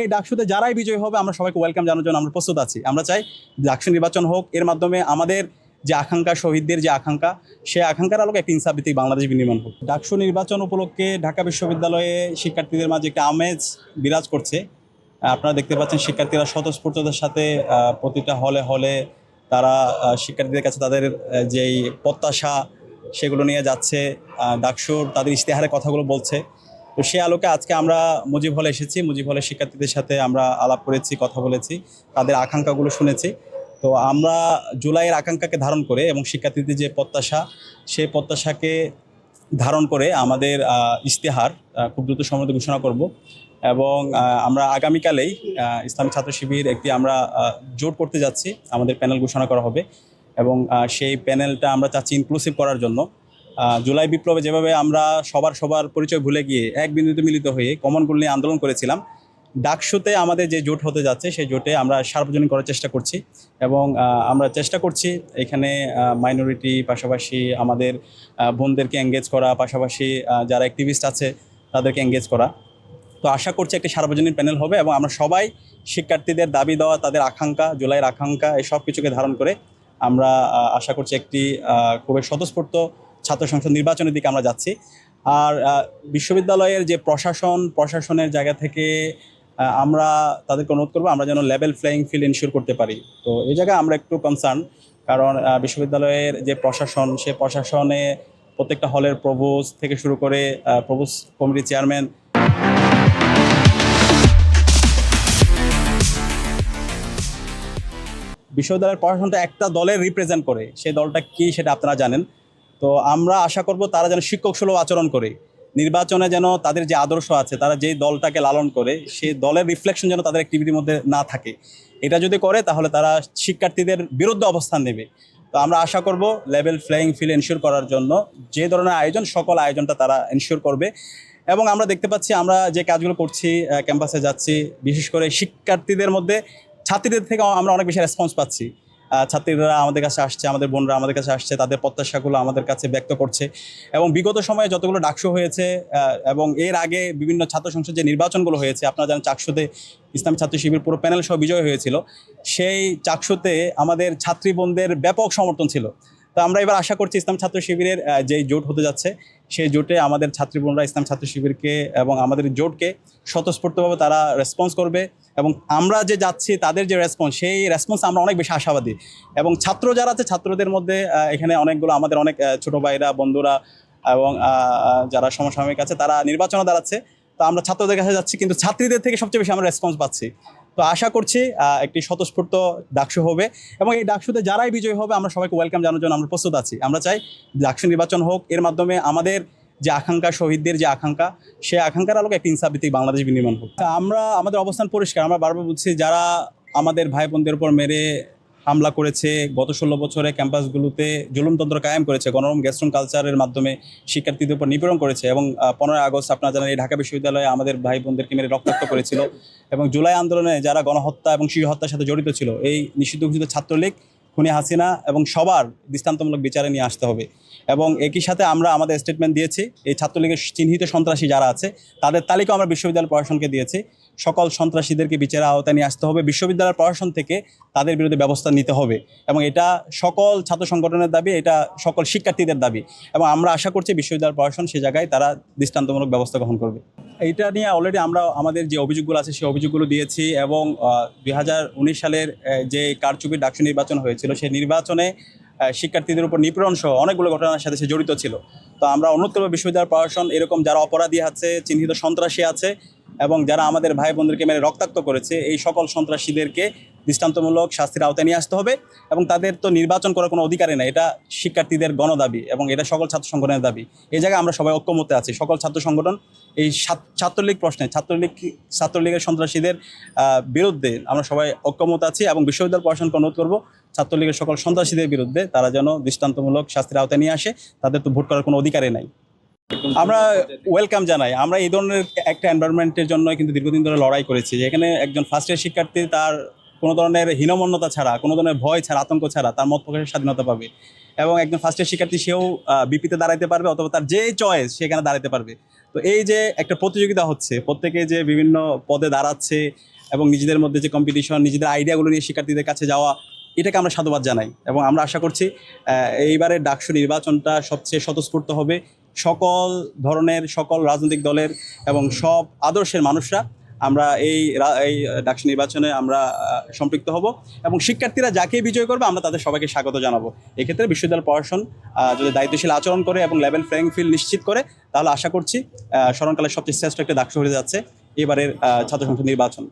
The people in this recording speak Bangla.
এই ডাকসুতে যারাই বিজয়ী হবে আমরা সবাইকে ওয়েলকাম জানানোর জন্য আমরা প্রস্তুত আছি। আমরা চাই ডাকসু নির্বাচন হোক, এর মাধ্যমে আমাদের যে আকাঙ্ক্ষা, শহীদদের যে আকাঙ্ক্ষা, সেই আকাঙ্ক্ষার আলোকে একটা ইনসাফভিত্তিক বাংলাদেশ বিনির্মাণ হোক। ডাকসু নির্বাচন উপলক্ষে ঢাকা বিশ্ববিদ্যালয়ে শিক্ষার্থীদের মাঝে একটা আমেজ বিরাজ করছে। আপনারা দেখতে পাচ্ছেন শিক্ষার্থীরা স্বতঃস্ফূর্ততার সাথে প্রতিটা হলে হলে তারা শিক্ষার্থীদের কাছে তাদের যেই প্রত্যাশা সেগুলো নিয়ে যাচ্ছে, ডাকসুর তাদের ইশতেহারের কথাগুলো বলছে। তো সে আলোকে আজকে আমরা মুজিব হলে এসেছি। মুজিব হলে শিক্ষার্থীদের সাথে আমরা আলাপ করেছি, কথা বলেছি, তাদের আকাঙ্ক্ষাগুলো শুনেছি। তো আমরা জুলাইয়ের আকাঙ্ক্ষাকে ধারণ করে এবং শিক্ষার্থীদের যে প্রত্যাশা, সেই প্রত্যাশাকে ধারণ করে আমাদের ইশতেহার খুব দ্রুত সময়ের মধ্যে ঘোষণা করব। এবং আমরা আগামীকালেই ইসলামী ছাত্র শিবির একটি আমরা জোট করতে যাচ্ছি, আমাদের প্যানেল ঘোষণা করা হবে। এবং সেই প্যানেলটা আমরা চাচ্ছি ইনক্লুসিভ করার জন্য। জুলাই বিপ্লবে যেভাবে আমরা সবার পরিচয় ভুলে গিয়ে এক বিন্দুতে মিলিত হয়ে কমন গোল নিয়ে আন্দোলন করেছিলাম, ডাকসুতে আমাদের যে জোট হতে যাচ্ছে সেই জোটে আমরা সার্বজনীন করার চেষ্টা করছি। এবং আমরা চেষ্টা করছি এখানে মাইনরিটি, পাশাপাশি আমাদের বোনদেরকে এঙ্গেজ করা, পাশাপাশি যারা অ্যাক্টিভিস্ট আছে তাদেরকে এঙ্গেজ করা। তো আশা করছি একটি সার্বজনীন প্যানেল হবে এবং আমরা সবাই শিক্ষার্থীদের দাবি দেওয়া, তাদের আকাঙ্ক্ষা, জুলাইয়ের আকাঙ্ক্ষা, এই সব কিছুকে ধারণ করে আমরা আশা করছি একটি খুবই স্বতঃস্ফূর্ত ছাত্র সংসদ নির্বাচনের দিকে আমরা যাচ্ছি। আর বিশ্ববিদ্যালয়ের যে প্রশাসনের জায়গা থেকে আমরা তাদেরকে অনুরোধ করবো আমরা যেন লেভেল প্লেয়িং ফিল্ড ইনশিওর করতে পারি। তো এই জায়গায় আমরা একটু কনসার্ন, কারণ বিশ্ববিদ্যালয়ের যে প্রশাসন, সে প্রশাসনে প্রত্যেকটা হলের প্রভোস্ট থেকে শুরু করে প্রভোস্ট কমিটির চেয়ারম্যান, বিশ্ববিদ্যালয়ের প্রশাসনটা একটা দলের রিপ্রেজেন্ট করে, সেই দলটা কি সেটা আপনারা জানেন। তো আমরা আশা করব তারা যেন শিক্ষক সুলভ আচরণ করে, নির্বাচনে যেন তাদের যে আদর্শ আছে, তারা যেই দলটাকে লালন করে সেই দলের রিফ্লেকশন যেন তাদের অ্যাক্টিভিটির মধ্যে না থাকে। এটা যদি করে তাহলে তারা শিক্ষার্থীদের বিরুদ্ধে অবস্থান নেবে। তো আমরা আশা করব লেভেল প্লেয়িং ফিল্ড এনশিওর করার জন্য যে ধরনের আয়োজন, সকল আয়োজনটা তারা এনশিওর করবে। এবং আমরা দেখতে পাচ্ছি আমরা যে কাজগুলো করছি, ক্যাম্পাসে যাচ্ছি, বিশেষ করে শিক্ষার্থীদের মধ্যে, ছাত্রীদের থেকে আমরা অনেক বেশি রেসপন্স পাচ্ছি। ছাত্রীরা আমাদের কাছে আসছে, আমাদের বোনরা আমাদের কাছে আসছে, তাদের প্রত্যাশাগুলো আমাদের কাছে ব্যক্ত করছে। এবং বিগত সময়ে যতগুলো ডাকসু হয়েছে এবং এর আগে বিভিন্ন ছাত্র সংসদ যে নির্বাচনগুলো হয়েছে, আপনারা জানেন চাকসুতে ইসলামী ছাত্র শিবির পুরো প্যানেল সহ বিজয় হয়েছিল। সেই চাকসুতে আমাদের ছাত্রী বোনদের ব্যাপক সমর্থন ছিল। তো আমরা এবার আশা করছি ইসলাম ছাত্র শিবিরের যেই জোট হতে যাচ্ছে, সেই জোটে আমাদের ছাত্রী বোনরা ইসলাম ছাত্র শিবিরকে এবং আমাদের জোটকে স্বতঃস্ফূর্তভাবে তারা রেসপন্স করবে। এবং আমরা যে যাচ্ছি তাদের যে রেসপন্স, সেই রেসপন্স আমরা অনেক বেশি আশাবাদী। এবং ছাত্র যারা আছে, ছাত্রদের মধ্যে এখানে অনেকগুলো আমাদের অনেক ছোটো ভাইরা, বন্ধুরা এবং যারা সমসাময়িক আছে তারা নির্বাচনে দাঁড়াচ্ছে। তো আমরা ছাত্রদের কাছে যাচ্ছি, কিন্তু ছাত্রীদের থেকে সবচেয়ে বেশি আমরা রেসপন্স পাচ্ছি। তো আশা করছি একটি স্বতঃস্ফূর্ত ডাকসু হবে এবং এই ডাকসুতে যারাই বিজয়ী হবে আমরা সবাইকে ওয়েলকাম জানানোর জন্য আমরা প্রস্তুত আছি। আমরা চাই ডাকসু নির্বাচন হোক, এর মাধ্যমে আমাদের যে আকাঙ্ক্ষা, শহীদদের যে আকাঙ্ক্ষা, সেই আকাঙ্ক্ষার আলোকে একটি ইনসাফভিত্তিক বাংলাদেশ বিনির্মাণ হোক। আমরা আমাদের অবস্থান পরিষ্কার। আমরা বারবার বলছি, যারা আমাদের ভাই বোনদের উপর মেরে হামলা করেছে, গত 16 বছরে ক্যাম্পাসগুলোতে জুলুমতন্ত্র কায়েম করেছে, গণরম গ্যাস্ট্রুম কালচারের মাধ্যমে শিক্ষার্থীদের উপর নিপীড়ন করেছে, এবং 15 আগস্ট আপনারা জানেন এই ঢাকা বিশ্ববিদ্যালয়ে আমাদের ভাই বোনদেরকে মেরে রক্তাক্ত করেছিল, এবং জুলাই আন্দোলনে যারা গণহত্যা এবং শিশু হত্যার সাথে জড়িত ছিল, এই নিষিদ্ধ ঘোষিত ছাত্রলীগ, খুনি হাসিনা এবং সবার দৃষ্টান্তমূলক বিচারে নিয়ে আসতে হবে। এবং একই সাথে আমরা আমাদের স্টেটমেন্ট দিয়েছি, এই ছাত্রলীগের চিহ্নিত সন্ত্রাসী যারা আছে তাদের তালিকা আমরা বিশ্ববিদ্যালয় প্রশাসনকে দিয়েছি। সকল সন্ত্রাসীদেরকে বিচারের আওতায় নিয়ে আসতে হবে, বিশ্ববিদ্যালয়ের প্রশাসন থেকে তাদের বিরুদ্ধে ব্যবস্থা নিতে হবে। এবং এটা সকল ছাত্র সংগঠনের দাবি, এটা সকল শিক্ষার্থীদের দাবি। এবং আমরা আশা করছি বিশ্ববিদ্যালয় প্রশাসন সে জায়গায় তারা দৃষ্টান্তমূলক ব্যবস্থা গ্রহণ করবে। এইটা নিয়ে অলরেডি আমরা আমাদের যে অভিযোগগুলো আছে সেই অভিযোগগুলো দিয়েছি। এবং 2019 সালের যে কারচুপির ডাকসু নির্বাচন হয়েছিল, সেই নির্বাচনে শিক্ষার্থীদের উপর নিপীড়ন সহ অনেকগুলো ঘটনার সাথে সে জড়িত ছিল। তো আমরা অনুরোধ করবো বিশ্ববিদ্যালয় প্রশাসন এরকম যারা অপরাধী আছে, চিহ্নিত সন্ত্রাসী আছে এবং যারা আমাদের ভাই বোনদেরকে মেরে রক্তাক্ত করেছে, এই সকল সন্ত্রাসীদেরকে দৃষ্টান্তমূলক শাস্তির আওতায় নিয়ে আসতে হবে। এবং তাদের তো নির্বাচন করার কোনো অধিকারই নেই, এটা শিক্ষার্থীদের গণদাবি এবং এটা সকল ছাত্র সংগঠনের দাবি। এই জায়গায় আমরা সবাই ঐক্যমত্যে আছি, সকল ছাত্র সংগঠন এই ছাত্রলীগ প্রশ্নে, ছাত্রলীগের সন্ত্রাসীদের বিরুদ্ধে আমরা সবাই ঐক্যমত আছি। এবং বিশ্ববিদ্যালয় প্রশাসনকে অনুরোধ করবো ছাত্রলীগের সকল সন্ত্রাসীদের বিরুদ্ধে তারা যেন দৃষ্টান্তমূলক শাস্তির আওতায় নিয়ে আসে, তাদের তো ভোট করার কোনো অধিকারই নাই। আমরা ওয়েলকাম জানাই। আমরা এই ধরনের একটা এনভায়রনমেন্টের জন্য কিন্তু দীর্ঘদিন ধরে লড়াই করেছি, যেখানে একজন ফার্স্ট ইয়ার শিক্ষার্থী তার কোনো ধরনের হীনমন্যতা ছাড়া, কোনো ধরনের ভয় ছাড়া, আতঙ্ক ছাড়া তার মত প্রকাশের স্বাধীনতা পাবে। এবং একজন ফার্স্ট ইয়ার শিক্ষার্থী সেও বিপিতে দাঁড়াইতে পারবে, অথবা তার যে চয়েস সেখানে দাঁড়াতে পারবে। তো এই যে একটা প্রতিযোগিতা হচ্ছে, প্রত্যেকে যে বিভিন্ন পদে দাঁড়াচ্ছে এবং নিজেদের মধ্যে যে কম্পিটিশন, নিজেদের আইডিয়াগুলো নিয়ে শিক্ষার্থীদের কাছে যাওয়া, এটাকে আমরা সাধুবাদ জানাই এবং আমরা আশা করছি এইবারের ডাকসু নির্বাচনটা সবচেয়ে স্বতঃস্ফূর্ত হবে। সকল ধরনের, সকল রাজনৈতিক দলের এবং সব আদর্শের মানুষরা আমরা এই ডাকসু নির্বাচনে আমরা সম্পৃক্ত হব এবং শিক্ষার্থীরা যাকেই বিজয় করবে আমরা তাদের সবাইকে স্বাগত জানাবো। এক্ষেত্রে বিশ্ববিদ্যালয় প্রশাসন যদি দায়িত্বশীল আচরণ করে এবং লেভেল প্লেইং ফিল্ড নিশ্চিত করে, তাহলে আশা করছি স্মরণকালের সবচেয়ে শ্রেষ্ঠ একটা ডাকসু হয়ে যাচ্ছে এবারের ছাত্র সংসদ নির্বাচন।